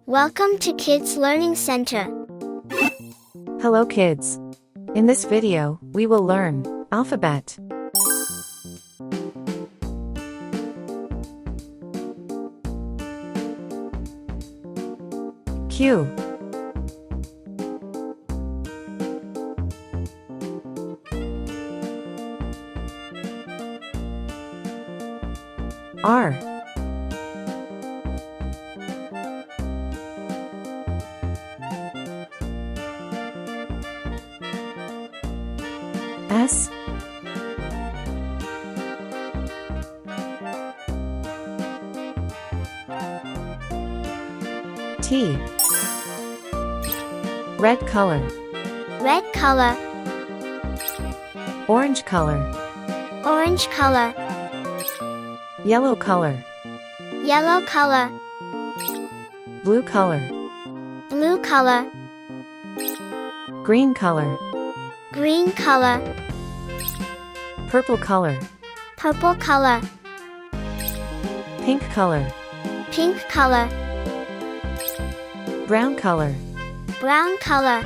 Welcome to Kids Learning Center. Hello kids. In this video, we will learn alphabet. Q. R. S. T. Red color. Red color, Orange color. orange color, Yellow color. yellow color, Blue color. blue color, Green color. green color, Purple color. purple color, Pink color. pink color, Brown color. brown color.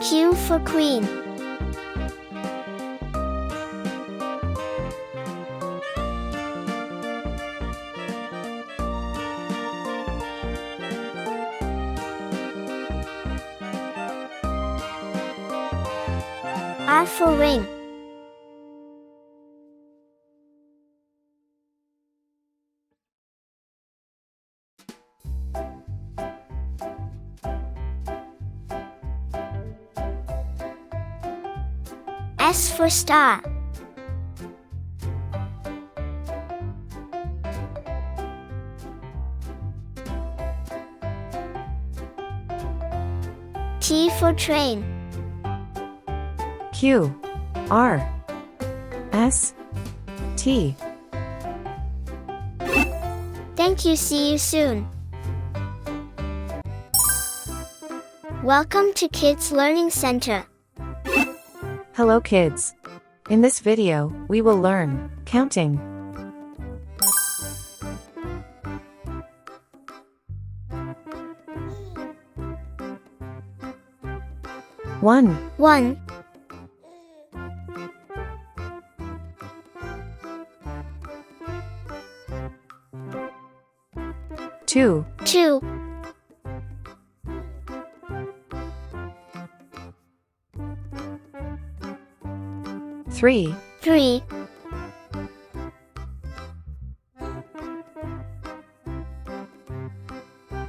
Q for Queen. R for Ring. S for Star. T for Train. Q. R. S. T. Thank you. See you soon. Welcome to Kids Learning Center. Hello kids. In this video, we will learn counting. One. 1, 2. 2, 3. 3,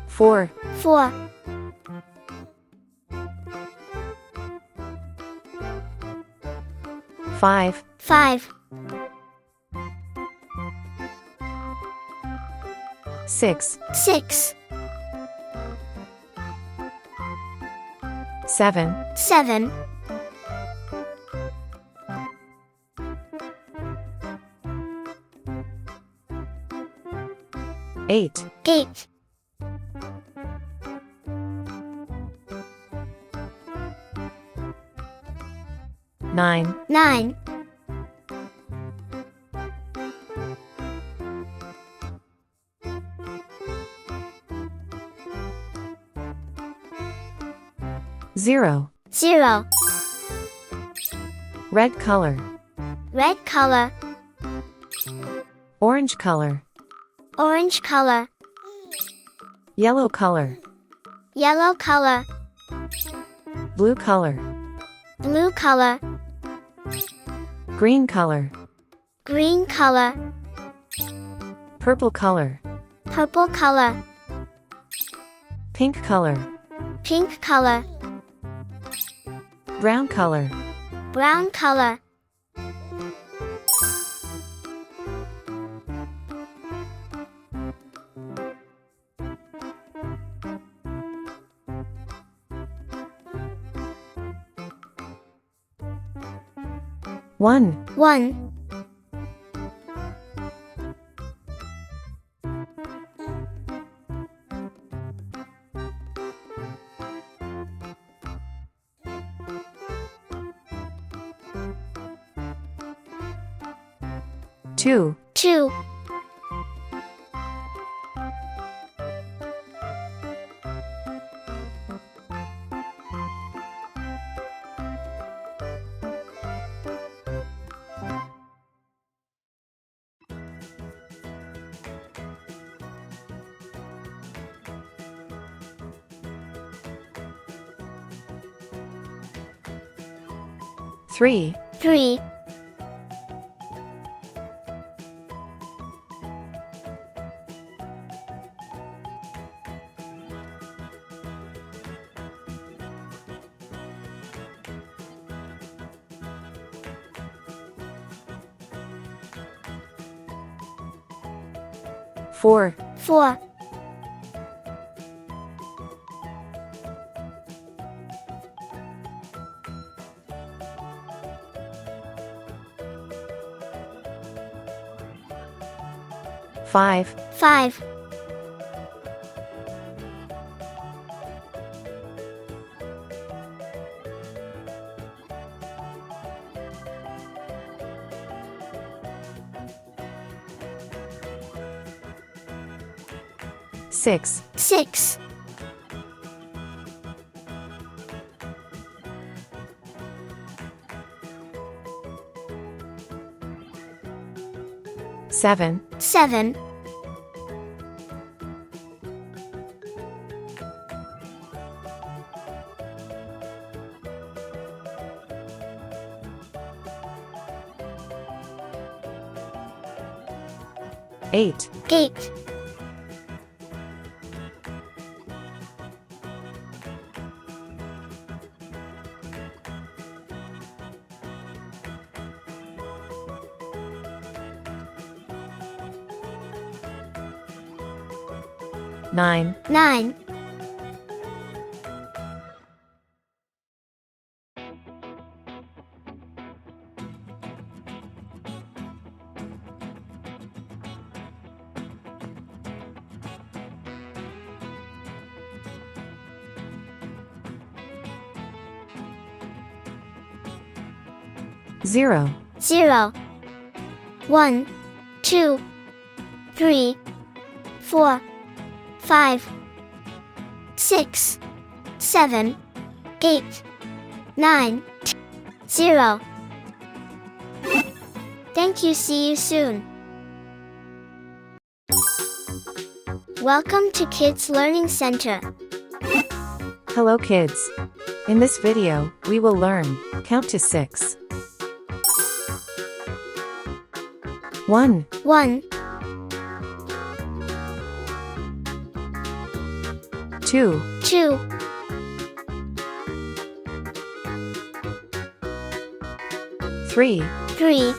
4. 4, 5. 5, 6. 6, 7. 7, 8. 8, 9. 9, 0. 0, Red color. red color, Orange color. orange color, Yellow color. yellow color, Blue color. blue color, Green color. green color, Purple color. purple color, Pink color. pink color, Brown color. brown color. One. 1, 2, 2, 3, 3, 4, 4, 5, 5, 6, 6, 7, 7, 8, 8, 9, 9, Zero, 0, 1, 2, 3, 4, 5, 6, 7, 8, 9, 0. Thank you. See you soon. Welcome to Kids Learning Center. Hello kids. In this video, we will learn, count to 6. 1, 1, 2, 2, 3, 3,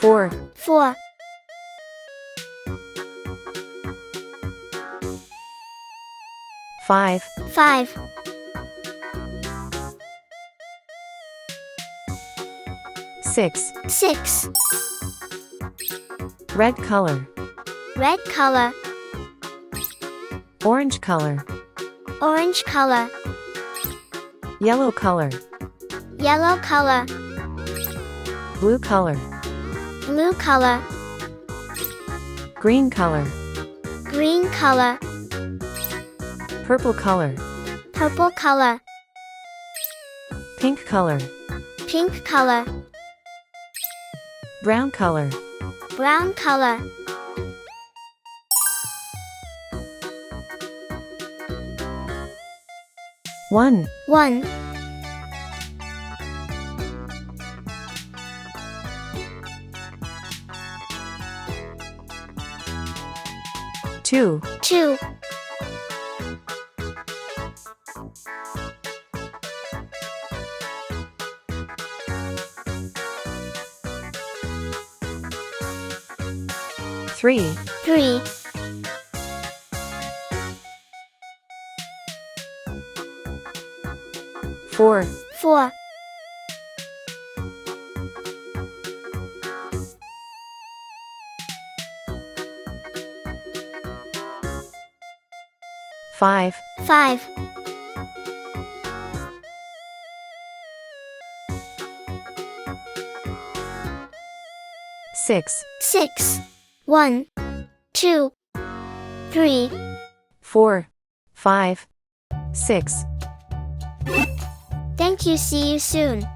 4, 4, 5, 5, 6. 6. Red color, Red color, orange color, orange color, yellow color, yellow color, blue color, blue color, green color, green color, purple color, purple color, pink color, pink color, brown color. brown color. One, 1, 2, 2, 3, 3, 4, 4, 5, 5, 6, 6. 1, 2, 3. 4, 5, 6. Thank you. See you soon.